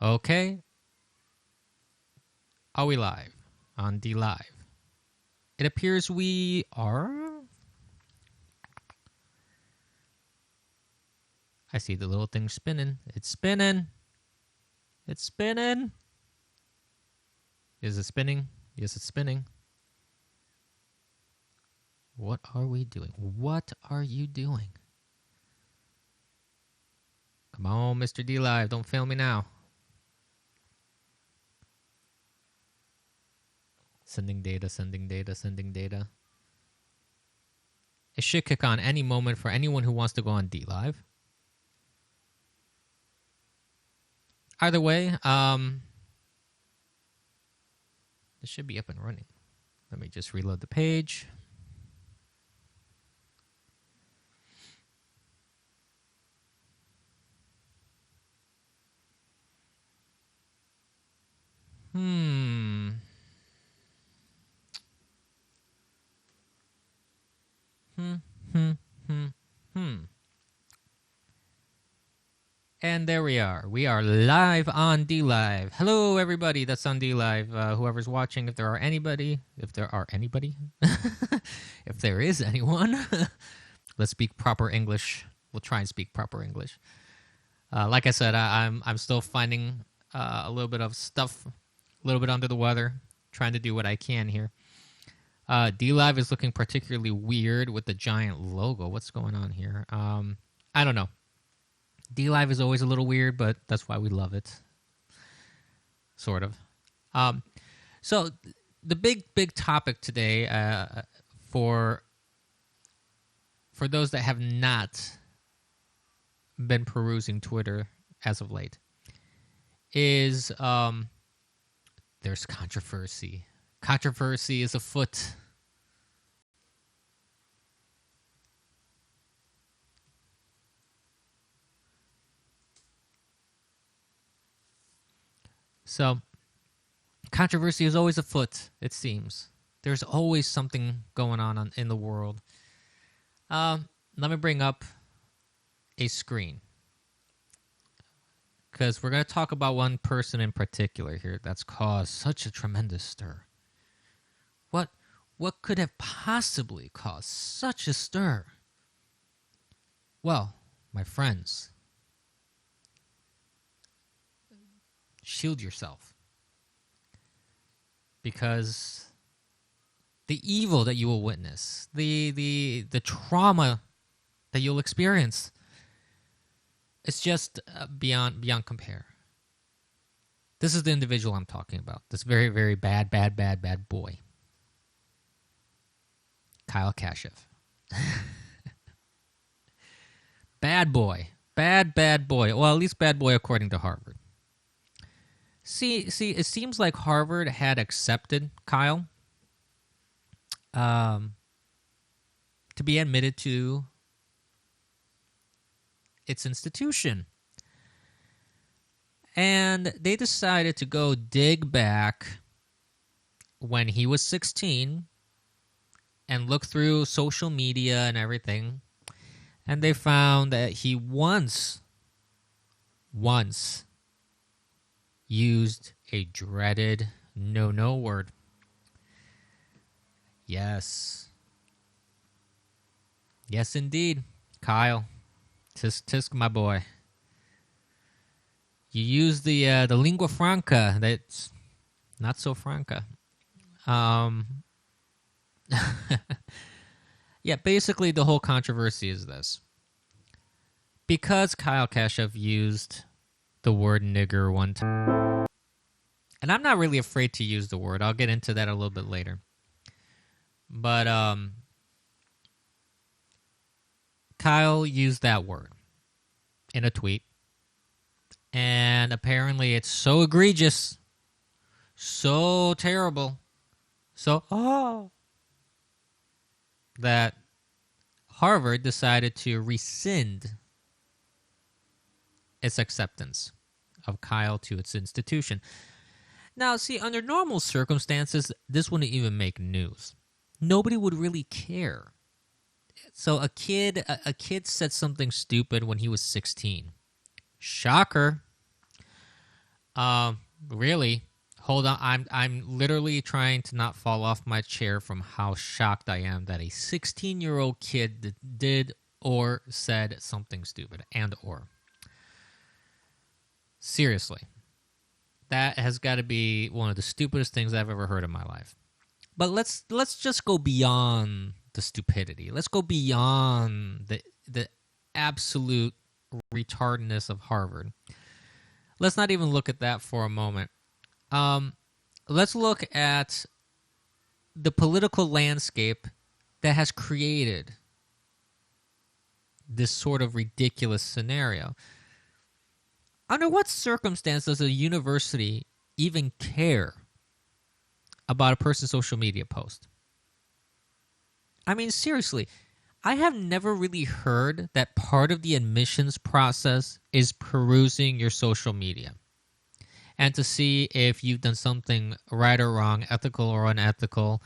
Okay. Are we live on D Live? It appears we are. I see the little thing spinning. It's spinning. It's spinning. Is it spinning? Yes, it's spinning. What are we doing? What are you doing? Come on, Mr. D Live. Don't fail me now. Sending data, sending data, sending data. It should kick on any moment for anyone who wants to go on D Live. Either way, it should be up and running. Let me just reload the page. And there we are. We are live on D Live. Hello, everybody that's on D Live. Whoever's watching, if there are anybody, if there is anyone, let's speak proper English. We'll try and speak proper English. Like I said, I'm still finding a little bit of stuff, a little bit under the weather, trying to do what I can here. D Live is looking particularly weird with the giant logo. What's going on here? I don't know. D Live is always a little weird, but that's why we love it. Sort of. So the big topic today for those that have not been perusing Twitter as of late is there's controversy. Controversy is afoot. So, controversy is always afoot, it seems. There's always something going on in the world. Let me bring up a screen. Because we're going to talk about one person in particular here that's caused such a tremendous stir. What could have possibly caused such a stir? Well, my friends, shield yourself. Because the evil that you will witness, the trauma that you'll experience, it's just beyond compare. This is the individual I'm talking about. This very, very bad boy. Kyle Kashuv. Bad boy. Bad boy. Well, at least bad boy according to Harvard. See, it seems like Harvard had accepted Kyle to be admitted to its institution. And they decided to go dig back when he was 16 and look through social media and everything. And they found that he once used a dreaded no word. Yes. Yes, indeed. Kyle. Tisk, my boy. You use the lingua franca that's not so franca. Yeah, basically the whole controversy is this. Because Kyle Kashuv used the word nigger one time, and I'm not really afraid to use the word. I'll get into that a little bit later. But Kyle used that word in a tweet. And apparently it's so egregious, so terrible, that Harvard decided to rescind its acceptance of Kyle to its institution. Now, see, under normal circumstances, this wouldn't even make news. Nobody would really care. So a kid said something stupid when he was 16. Shocker. Really? Hold on. I'm literally trying to not fall off my chair from how shocked I am that a 16-year-old kid did or said something stupid and or. Seriously. That has got to be one of the stupidest things I've ever heard in my life. But let's just go beyond the stupidity. Let's go beyond the absolute retardedness of Harvard. Let's not even look at that for a moment. Let's look at the political landscape that has created this sort of ridiculous scenario. Under what circumstance does a university even care about a person's social media post? I mean, seriously, I have never really heard that part of the admissions process is perusing your social media and to see if you've done something right or wrong, ethical or unethical,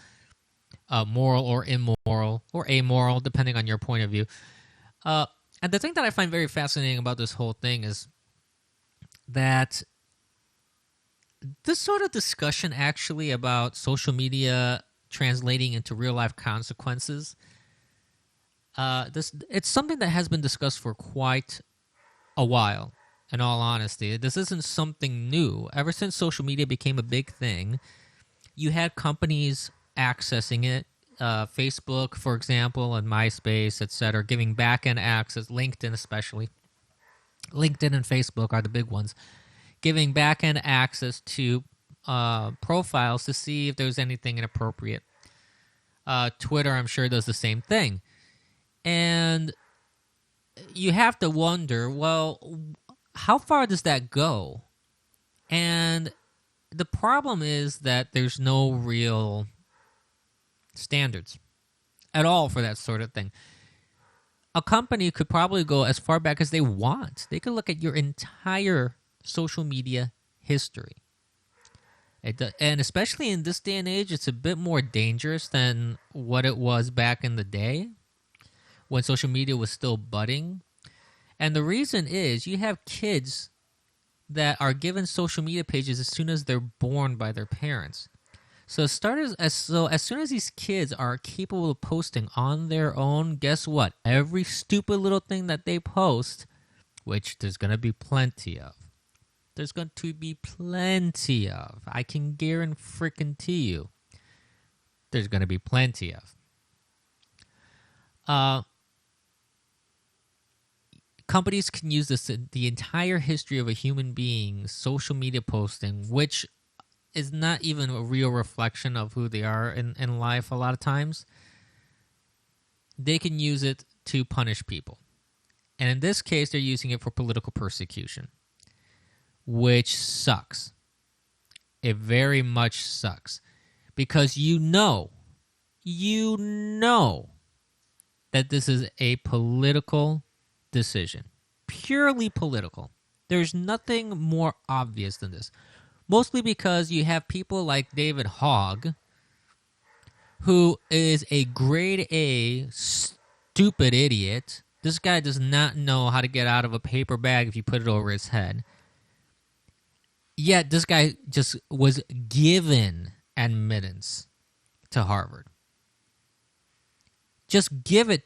moral or immoral, or amoral, depending on your point of view. And the thing that I find very fascinating about this whole thing is that this sort of discussion actually about social media translating into real-life consequences, it's something that has been discussed for quite a while, in all honesty. This isn't something new. Ever since social media became a big thing, you had companies accessing it, Facebook, for example, and MySpace, etc., giving back-end access, LinkedIn especially. LinkedIn and Facebook are the big ones, giving back-end access to profiles to see if there's anything inappropriate. Twitter, I'm sure, does the same thing. And you have to wonder, well, how far does that go? And the problem is that there's no real standards at all for that sort of thing. A company could probably go as far back as they want. They could look at your entire social media history. And especially in this day and age, it's a bit more dangerous than what it was back in the day when social media was still budding. And the reason is you have kids that are given social media pages as soon as they're born by their parents. So as soon as these kids are capable of posting on their own, guess what? Every stupid little thing that they post, which there's going to be plenty of. There's going to be plenty of. I can guarantee you. There's going to be plenty of. Companies can use the entire history of a human being's social media posting, which is not even a real reflection of who they are in life a lot of times. They can use it to punish people. And in this case, they're using it for political persecution, which sucks. It very much sucks. Because you know that this is a political decision. Purely political. There's nothing more obvious than this. Mostly because you have people like David Hogg, who is a grade A stupid idiot. This guy does not know how to get out of a paper bag if you put it over his head. Yet this guy just was given admittance to Harvard. Just gifted.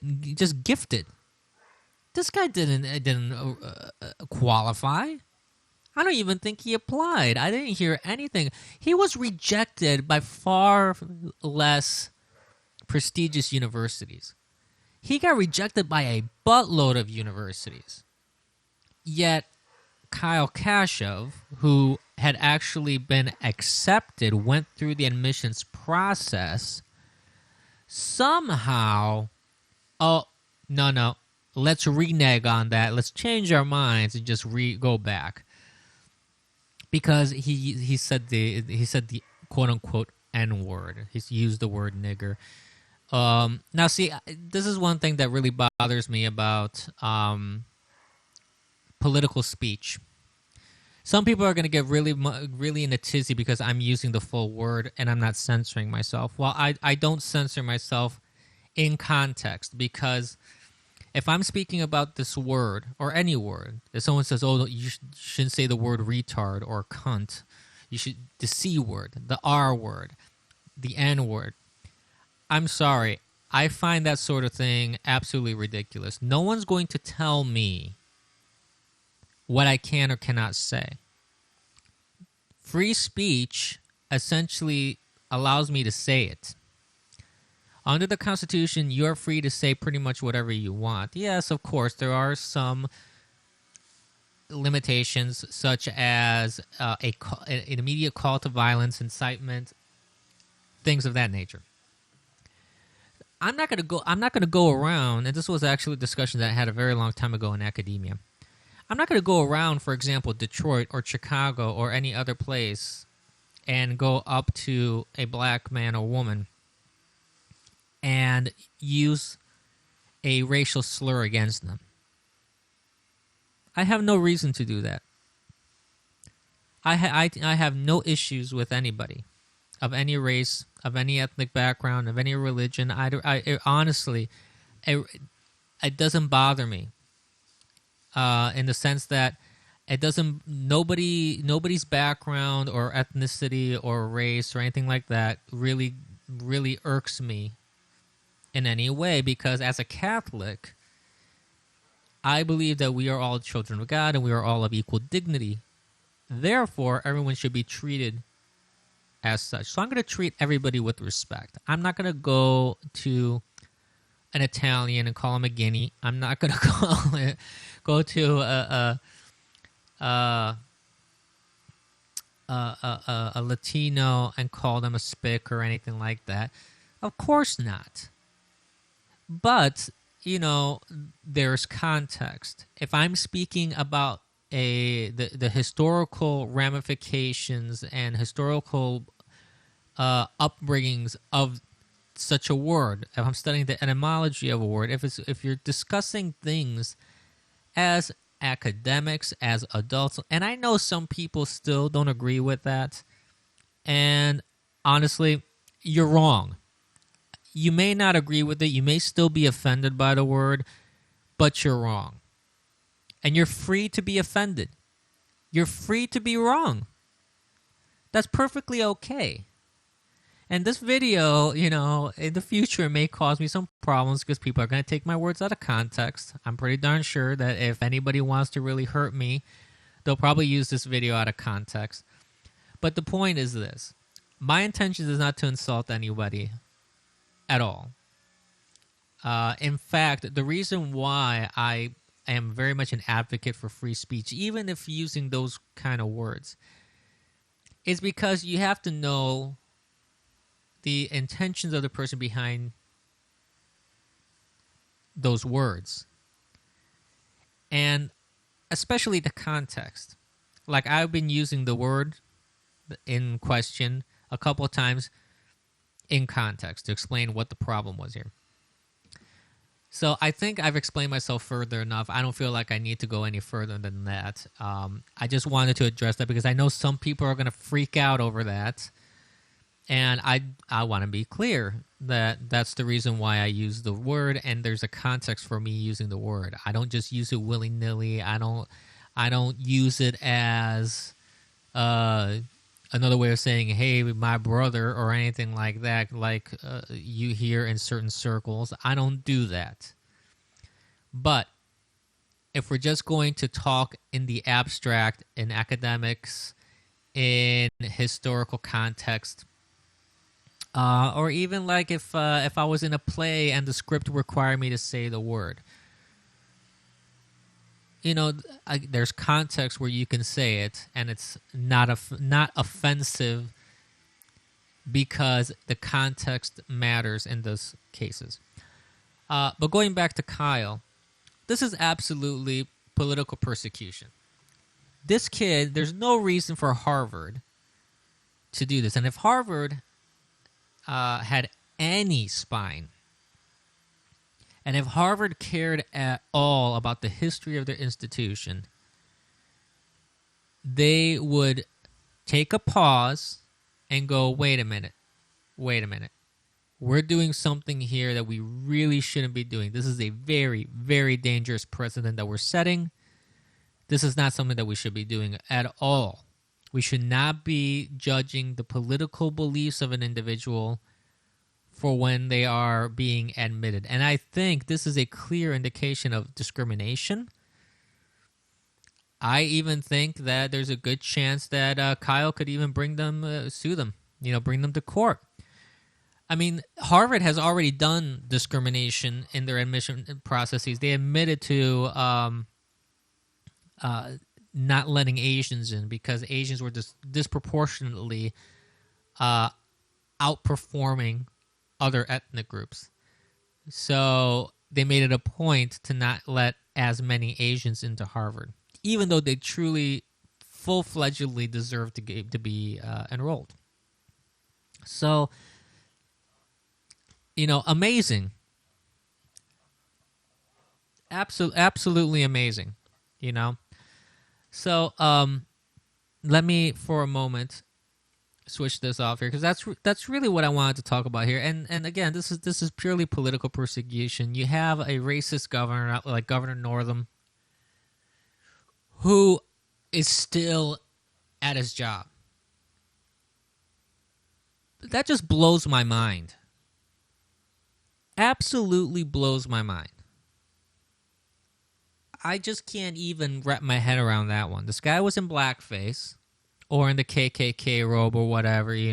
This guy didn't qualify. I don't even think he applied. I didn't hear anything. He was rejected by far less prestigious universities. He got rejected by a buttload of universities. Yet Kyle Kashuv, who had actually been accepted, went through the admissions process, somehow, no, let's renege on that. Let's change our minds and just go back. Because he said the quote unquote N-word. He's used the word nigger. Now, see, this is one thing that really bothers me about political speech. Some people are going to get really in a tizzy because I'm using the full word and I'm not censoring myself. Well, I don't censor myself in context because If I'm speaking about this word or any word, if someone says, "Oh, you shouldn't say the word retard or cunt," you should the C word, the R word, the N word. I'm sorry. I find that sort of thing absolutely ridiculous. No one's going to tell me what I can or cannot say. Free speech essentially allows me to say it. Under the Constitution, you're free to say pretty much whatever you want. Yes, of course, there are some limitations, such as an immediate call to violence, incitement, things of that nature. I'm not going to go around, and this was actually a discussion that I had a very long time ago in academia. I'm not going to go around, for example, Detroit or Chicago or any other place and go up to a black man or woman and use a racial slur against them. I have no reason to do that. I have no issues with anybody of any race, of any ethnic background, of any religion. Honestly, it doesn't bother me in the sense that it doesn't. Nobody's background or ethnicity or race or anything like that really irks me in any way, because as a Catholic, I believe that we are all children of God and we are all of equal dignity. Therefore, everyone should be treated as such. So I'm going to treat everybody with respect. I'm not going to go to an Italian and call him a guinea. I'm not going to go to a Latino and call them a spick or anything like that. Of course not. But, there's context. If I'm speaking about the historical ramifications and historical upbringings of such a word, if I'm studying the etymology of a word, if you're discussing things as academics, as adults, and I know some people still don't agree with that, and honestly, you're wrong. You may not agree with it. You may still be offended by the word, but you're wrong. And you're free to be offended. You're free to be wrong. That's perfectly okay. And this video, in the future may cause me some problems because people are going to take my words out of context. I'm pretty darn sure that if anybody wants to really hurt me, they'll probably use this video out of context. But the point is this. My intention is not to insult anybody at all. In fact, the reason why I am very much an advocate for free speech, even if using those kind of words, is because you have to know the intentions of the person behind those words. And especially the context. Like, I've been using the word in question a couple of times in context to explain what the problem was here. So I think I've explained myself further enough. I don't feel like I need to go any further than that. I just wanted to address that because I know some people are going to freak out over that. And I want to be clear that that's the reason why I use the word, and there's a context for me using the word. I don't just use it willy-nilly. I don't use it as another way of saying, hey, my brother, or anything like that, like you hear in certain circles. I don't do that. But if we're just going to talk in the abstract, in academics, in historical context, or even like if I was in a play and the script required me to say the word, there's context where you can say it, and it's not offensive because the context matters in those cases. But going back to Kyle, this is absolutely political persecution. This kid, there's no reason for Harvard to do this. And if Harvard had any spine, and if Harvard cared at all about the history of their institution, they would take a pause and go, wait a minute. we're doing something here that we really shouldn't be doing. This is a very, very dangerous precedent that we're setting. This is not something that we should be doing at all. We should not be judging the political beliefs of an individual for when they are being admitted. And I think this is a clear indication of discrimination. I even think that there's a good chance that Kyle could even sue them, bring them to court. I mean, Harvard has already done discrimination in their admission processes. They admitted to not letting Asians in because Asians were disproportionately outperforming other ethnic groups. So they made it a point to not let as many Asians into Harvard, even though they truly, full-fledgedly deserve to be enrolled. So, amazing. Absolutely amazing, So, let me, for a moment, switch this off here, because that's really what I wanted to talk about here. And again, this is purely political persecution. You have a racist governor like Governor Northam, who is still at his job. That just blows my mind. Absolutely blows my mind. I just can't even wrap my head around that one. This guy was in blackface or in the KKK robe or whatever, He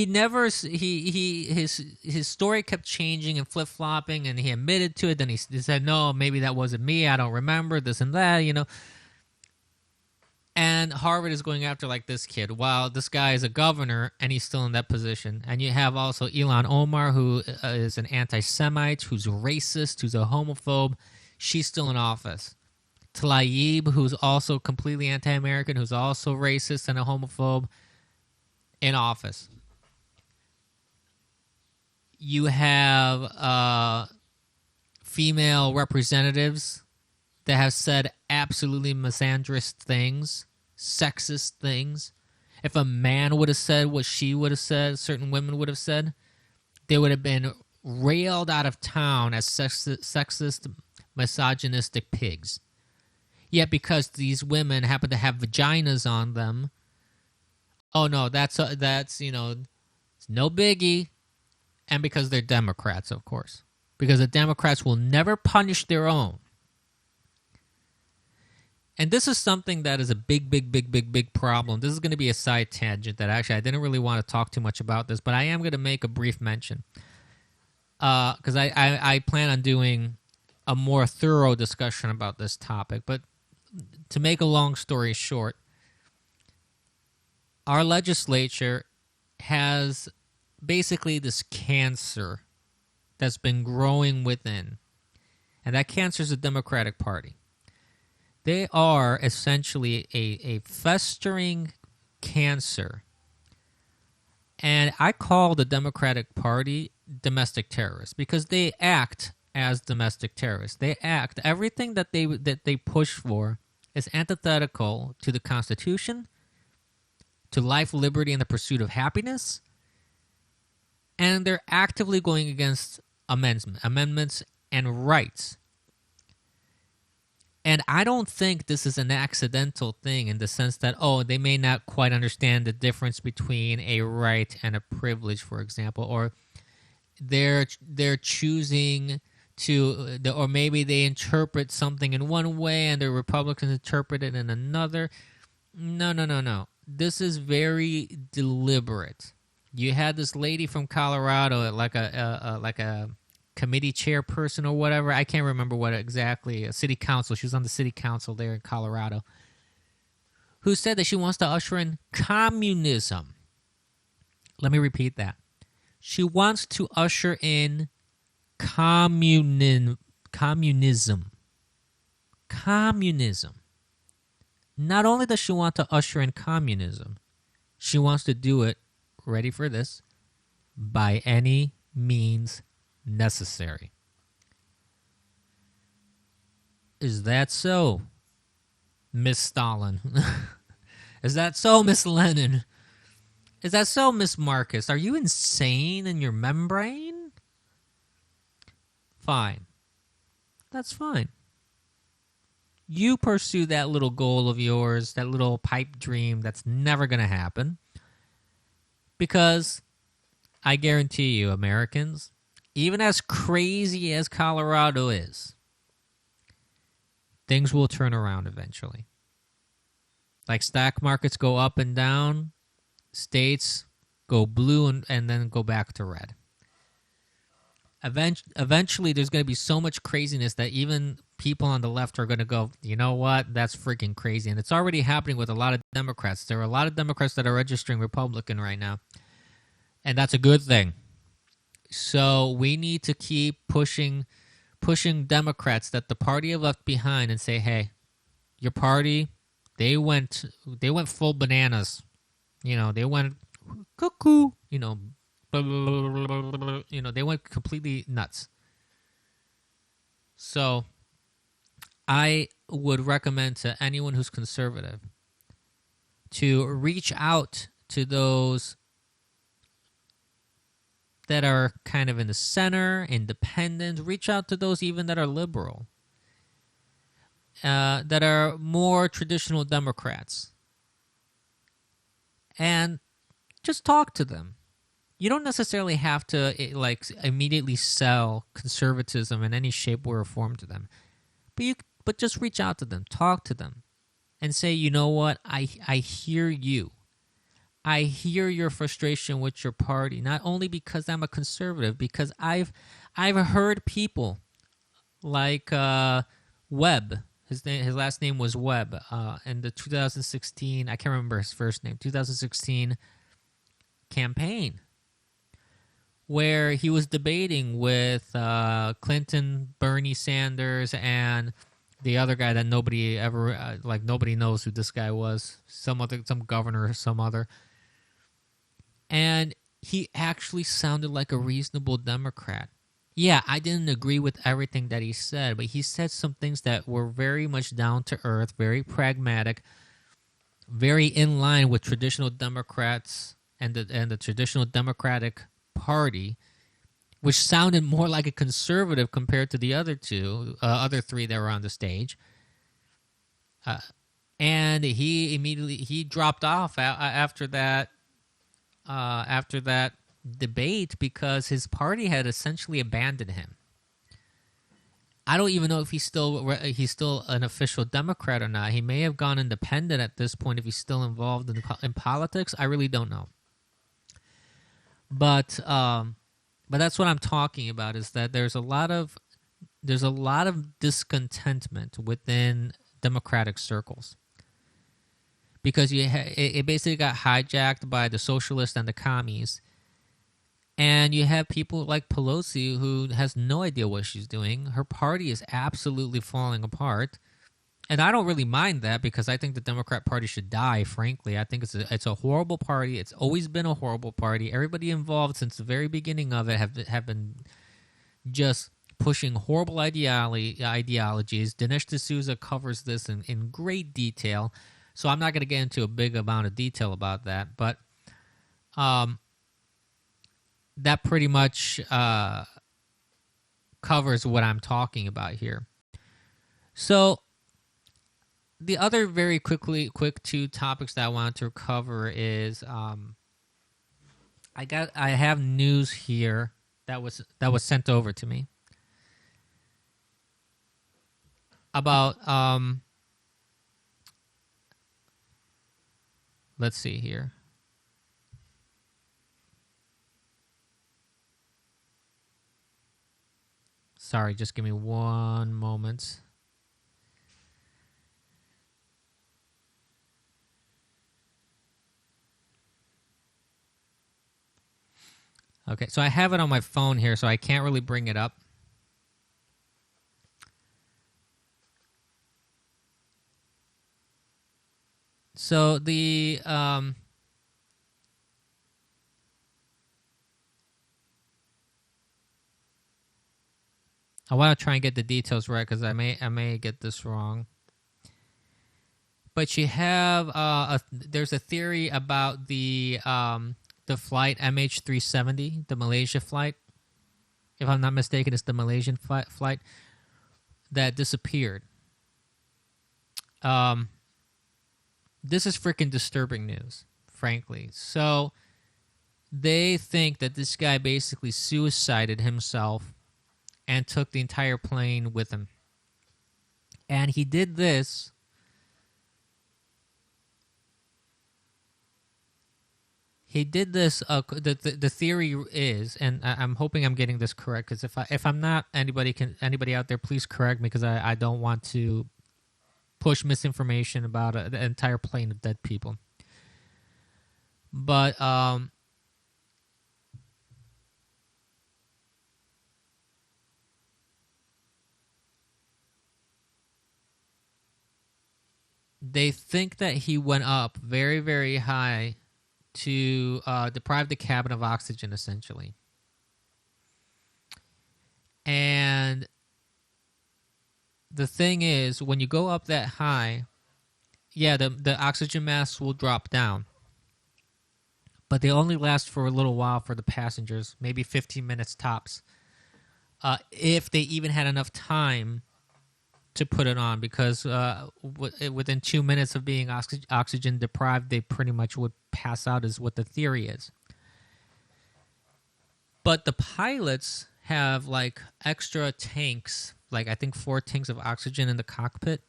never his story kept changing and flip-flopping, and he admitted to it. Then he said, "No, maybe that wasn't me. I don't remember this and that." And Harvard is going after like this kid, while this guy is a governor and he's still in that position. And you have also Ilhan Omar, who is an anti-Semite, who's racist, who's a homophobe. She's still in office. Tlaib, who's also completely anti-American, who's also racist and a homophobe, in office. You have female representatives that have said absolutely misandrous things, sexist things. If a man would have said what she would have said, certain women would have said, they would have been railed out of town as sexist, misogynistic pigs. Yet because these women happen to have vaginas on them, oh no, that's it's no biggie. And because they're Democrats, of course. Because the Democrats will never punish their own. And this is something that is a big problem. This is going to be a side tangent that actually I didn't really want to talk too much about this, but I am going to make a brief mention. Because I plan on doing a more thorough discussion about this topic. But to make a long story short, our legislature has basically this cancer that's been growing within. And that cancer is the Democratic Party. They are essentially a festering cancer. And I call the Democratic Party domestic terrorists because they act as domestic terrorists. They act, everything that they push for is antithetical to the Constitution, to life, liberty, and the pursuit of happiness. And they're actively going against amendments and rights. And I don't think this is an accidental thing in the sense that, they may not quite understand the difference between a right and a privilege, for example, or they're choosing to, or maybe they interpret something in one way and the Republicans interpret it in another. No. This is very deliberate. You had this lady from Colorado, like a committee chairperson or whatever. I can't remember what exactly. A city council. She was on the city council there in Colorado, who said that she wants to usher in communism. Let me repeat that. She wants to usher in communism. Not only does she want to usher in communism, she wants to do it, ready for this, by any means necessary. Is that so, Miss Stalin? Is that so, Miss Lenin? Is that so, Miss Marcus? Are you insane in your membrane? Fine. That's fine. You pursue that little goal of yours, that little pipe dream that's never going to happen. Because I guarantee you, Americans, even as crazy as Colorado is, things will turn around eventually. Like stock markets go up and down, states go blue and then go back to red. Eventually, there's going to be so much craziness that even people on the left are going to go, you know what, that's freaking crazy. And it's already happening with a lot of Democrats. There are a lot of Democrats that are registering Republican right now. And that's a good thing. So we need to keep pushing Democrats that the party have left behind and say, hey, your party, they went full bananas. You know, they went cuckoo, you know, blah, blah, blah, blah, blah, you know, they went completely nuts. So I would recommend to anyone who's conservative to reach out to those that are kind of in the center, independent. Reach out to those even that are liberal, that are more traditional Democrats. And just talk to them. You don't necessarily have to like immediately sell conservatism in any shape or form to them. But just reach out to them, talk to them, and say, you know what, I hear you. I hear your frustration with your party, not only because I'm a conservative, because I've heard people like Webb. His last name was Webb. In the 2016, I can't remember his first name, 2016 campaign, where he was debating with Clinton, Bernie Sanders, and the other guy that nobody ever nobody knows who this guy was, some governor or some other. And he actually sounded like a reasonable Democrat. Yeah, I didn't agree with everything that he said, but he said some things that were very much down to earth, very pragmatic, very in line with traditional Democrats and the traditional Democratic Party, which sounded more like a conservative compared to the other three that were on the stage. And he immediately dropped off after that debate because his party had essentially abandoned him. I don't even know if he's still an official Democrat or not. He may have gone independent at this point if he's still involved in politics. I really don't know. But that's what I'm talking about, is that there's a lot of discontentment within Democratic circles. Because it basically got hijacked by the socialists and the commies. And you have people like Pelosi, who has no idea what she's doing. Her party is absolutely falling apart. And I don't really mind that, because I think the Democrat Party should die, frankly. I think it's a horrible party. It's always been a horrible party. Everybody involved since the very beginning of it have been just pushing horrible ideologies. Dinesh D'Souza covers this in great detail. So I'm not going to get into a big amount of detail about that, but that pretty much covers what I'm talking about here. So the other very quick two topics that I wanted to cover is I have news here that was sent over to me about let's see here. Sorry, just give me one moment. Okay, so I have it on my phone here, so I can't really bring it up. So the I want to try and get the details right, because I may get this wrong. But you have there's a theory about the flight MH370, the Malaysia flight. If I'm not mistaken, it's the Malaysian flight that disappeared. This is freaking disturbing news, frankly. So they think that this guy basically suicided himself and took the entire plane with him. And he did this the theory is, and I'm hoping I'm getting this correct, because if I'm not, anybody out there, please correct me, because I don't want to push misinformation about an entire plane of dead people. But they think that he went up very, very high to deprive the cabin of oxygen, essentially. And the thing is, when you go up that high, yeah, the oxygen masks will drop down. But they only last for a little while for the passengers, maybe 15 minutes tops, if they even had enough time to put it on, because within 2 minutes of being oxygen deprived, they pretty much would pass out, is what the theory is. But the pilots have like extra tanks, like I think 4 tanks of oxygen in the cockpit.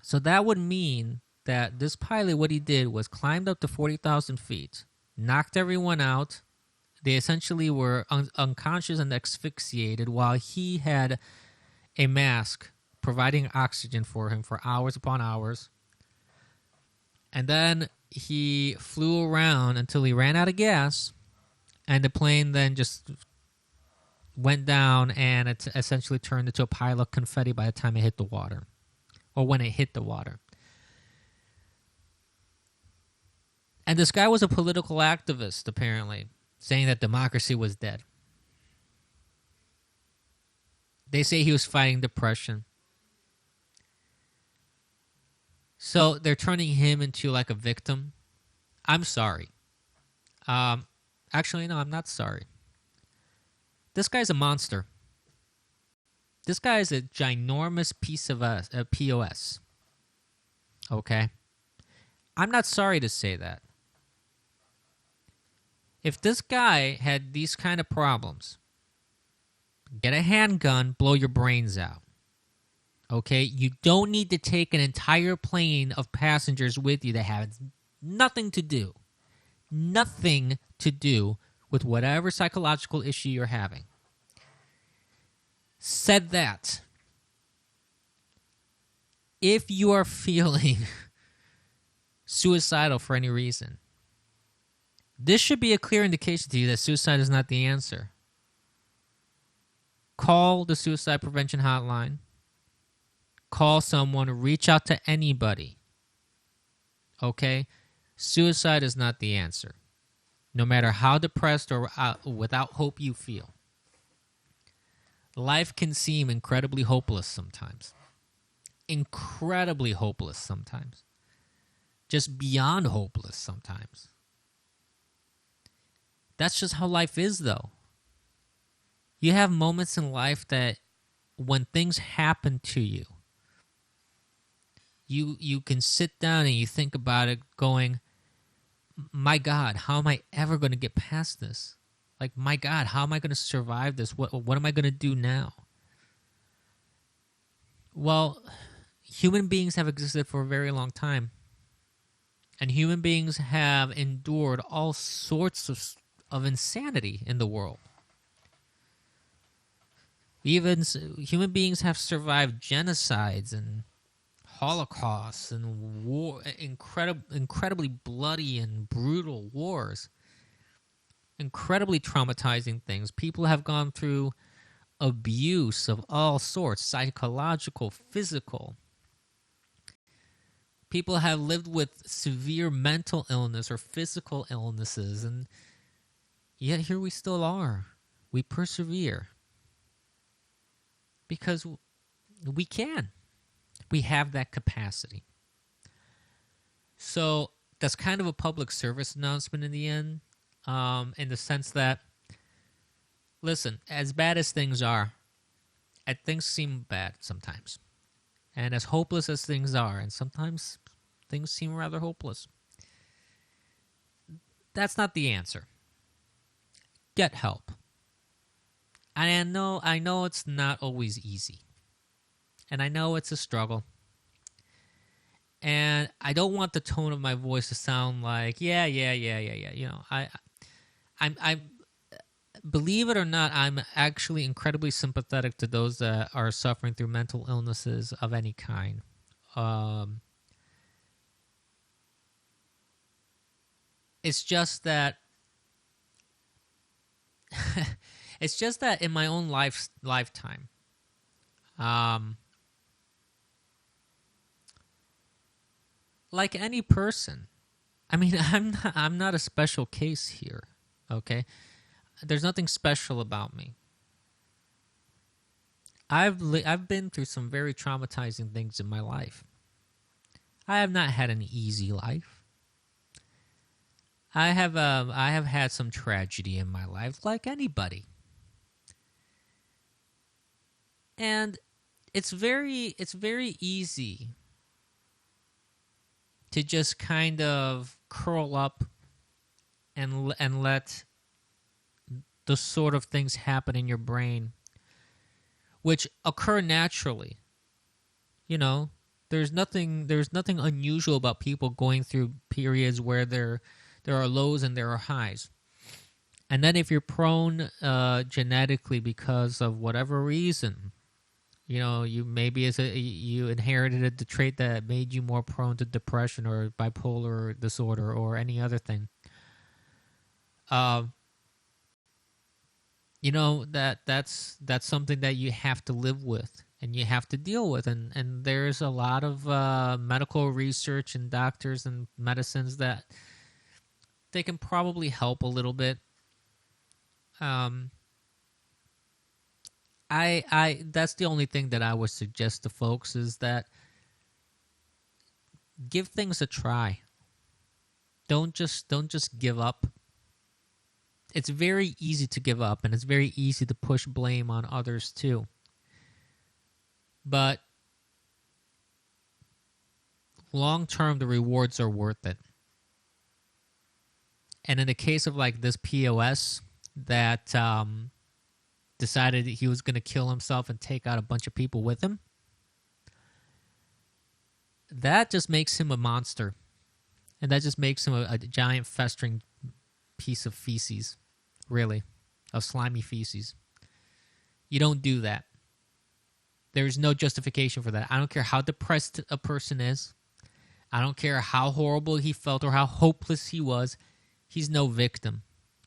So that would mean that this pilot, what he did was climbed up to 40,000 feet, knocked everyone out. They essentially were unconscious and asphyxiated while he had a mask providing oxygen for him for hours upon hours. And then he flew around until he ran out of gas, and the plane then just went down, and it essentially turned into a pile of confetti by the time it hit the water, or when it hit the water. And this guy was a political activist, apparently, saying that democracy was dead. They say he was fighting depression. So they're turning him into like a victim. I'm sorry. Actually, no, I'm not sorry. This guy's a monster. This guy is a ginormous piece of POS. Okay? I'm not sorry to say that. If this guy had these kind of problems, get a handgun, blow your brains out. Okay? You don't need to take an entire plane of passengers with you that have nothing to do with whatever psychological issue you're having. Said that, if you are feeling suicidal for any reason, this should be a clear indication to you that suicide is not the answer. Call the suicide prevention hotline. Call someone. Reach out to anybody. Okay? Suicide is not the answer. No matter how depressed or without hope you feel. Life can seem incredibly hopeless sometimes. Incredibly hopeless sometimes. Just beyond hopeless sometimes. That's just how life is, though. You have moments in life that when things happen to you, you can sit down and you think about it going, my God, how am I ever going to get past this? Like, my God, how am I going to survive this? What am I going to do now? Well, human beings have existed for a very long time. And human beings have endured all sorts of insanity in the world. Even human beings have survived genocides and holocausts and war, incredibly bloody and brutal wars. Incredibly traumatizing things. People have gone through abuse of all sorts, psychological, physical. People have lived with severe mental illness or physical illnesses, and yet here we still are. We persevere. Because we can. We have that capacity. So that's kind of a public service announcement in the end, in the sense that, listen, as bad as things are, and things seem bad sometimes, and as hopeless as things are, and sometimes things seem rather hopeless, that's not the answer. Get help. I know it's not always easy, and I know it's a struggle. And I don't want the tone of my voice to sound like, yeah. You know, I believe it or not, I'm actually incredibly sympathetic to those that are suffering through mental illnesses of any kind. It's just that, it's just that in my own lifetime, like any person, I mean, I'm not a special case here. Okay, there's nothing special about me. I've been through some very traumatizing things in my life. I have not had an easy life. I have had some tragedy in my life, like anybody, and it's very easy to just kind of curl up and let the sort of things happen in your brain which occur naturally. You know, there's nothing unusual about people going through periods where there are lows and there are highs. And then if you're prone genetically because of whatever reason, you know, you inherited the trait that made you more prone to depression or bipolar disorder or any other thing. You know, that's something that you have to live with and you have to deal with. And there's a lot of medical research and doctors and medicines that they can probably help a little bit. I that's the only thing that I would suggest to folks is that give things a try. Don't just give up. It's very easy to give up, and it's very easy to push blame on others too. But long term, the rewards are worth it. And in the case of like this POS that decided that he was going to kill himself and take out a bunch of people with him, that just makes him a monster. And that just makes him a giant festering piece of feces, really, of slimy feces. You don't do that. There's no justification for that. I don't care how depressed a person is. I don't care how horrible he felt or how hopeless he was. He's no victim.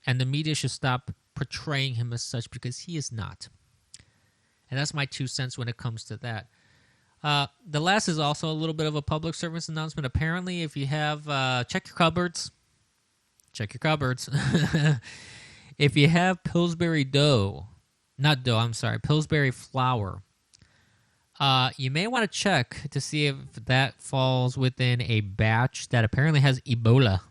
And the media should stop portraying him as such because he is not. And that's my 2 cents when it comes to that. The last is also a little bit of a public service announcement. Apparently, if you have, check your cupboards. Check your cupboards. If you have Pillsbury Pillsbury flour, you may want to check to see if that falls within a batch that apparently has Ebola.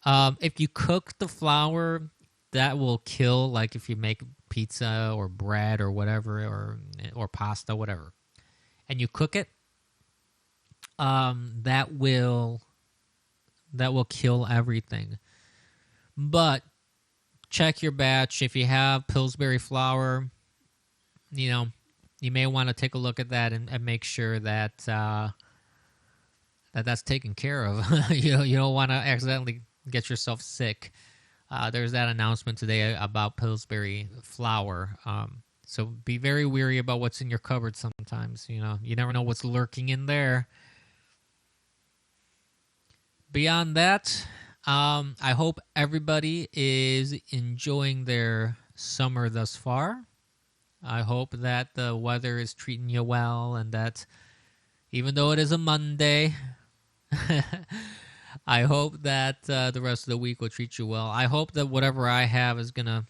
If you cook the flour, that will kill, like if you make pizza or bread or whatever, or pasta, whatever, and you cook it, that will kill everything. But check your batch. If you have Pillsbury flour, you know, you may want to take a look at that and make sure that that's taken care of. You don't want to accidentally get yourself sick. There's that announcement today about Pillsbury flour. So be very weary about what's in your cupboard sometimes. You know, you never know what's lurking in there. Beyond that, I hope everybody is enjoying their summer thus far. I hope that the weather is treating you well and that even though it is a Monday, I hope that the rest of the week will treat you well. I hope that whatever I have is going to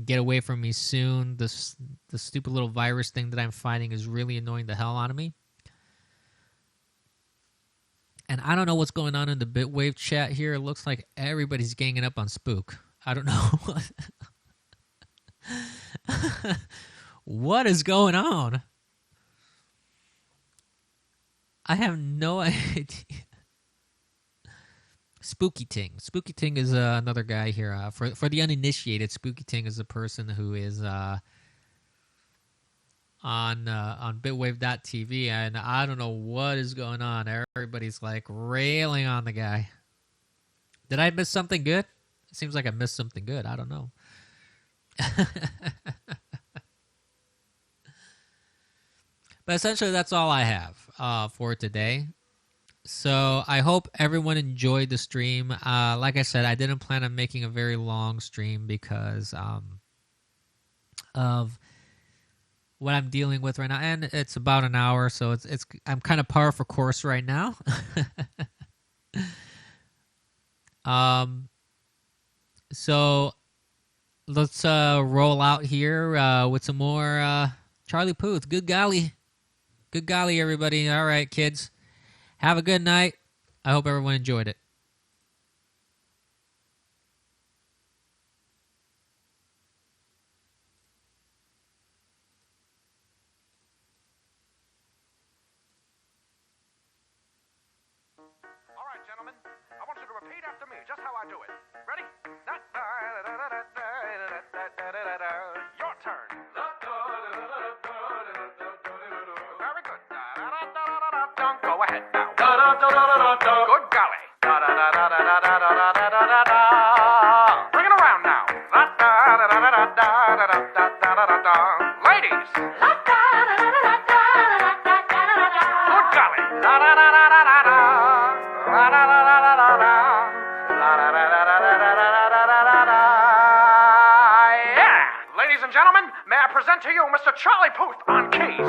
get away from me soon. The stupid little virus thing that I'm fighting is really annoying the hell out of me. And I don't know what's going on in the Bitwave chat here. It looks like everybody's ganging up on Spook. I don't know what is going on. I have no idea. Spooky Ting. Spooky Ting is another guy here. For the uninitiated, Spooky Ting is a person who is on Bitwave.tv, and I don't know what is going on. Everybody's like railing on the guy. Did I miss something good? It seems like I missed something good. I don't know. But essentially, that's all I have for today. So I hope everyone enjoyed the stream. Like I said, I didn't plan on making a very long stream because of what I'm dealing with right now, and it's about an hour, so I'm kind of par for course right now. So let's roll out here with some more Charlie Puth. Good golly. Good golly, everybody. All right, kids. Have a good night. I hope everyone enjoyed it. All right, gentlemen. I want you to repeat after me just how I do it. Ready? Your turn. Very good. Go ahead now. Good golly. Bring it around now. Ladies. Good golly. Yeah. Ladies and gentlemen, may I present to you Mr. Charlie Puth on keys.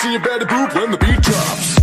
You better poop when the beat drops.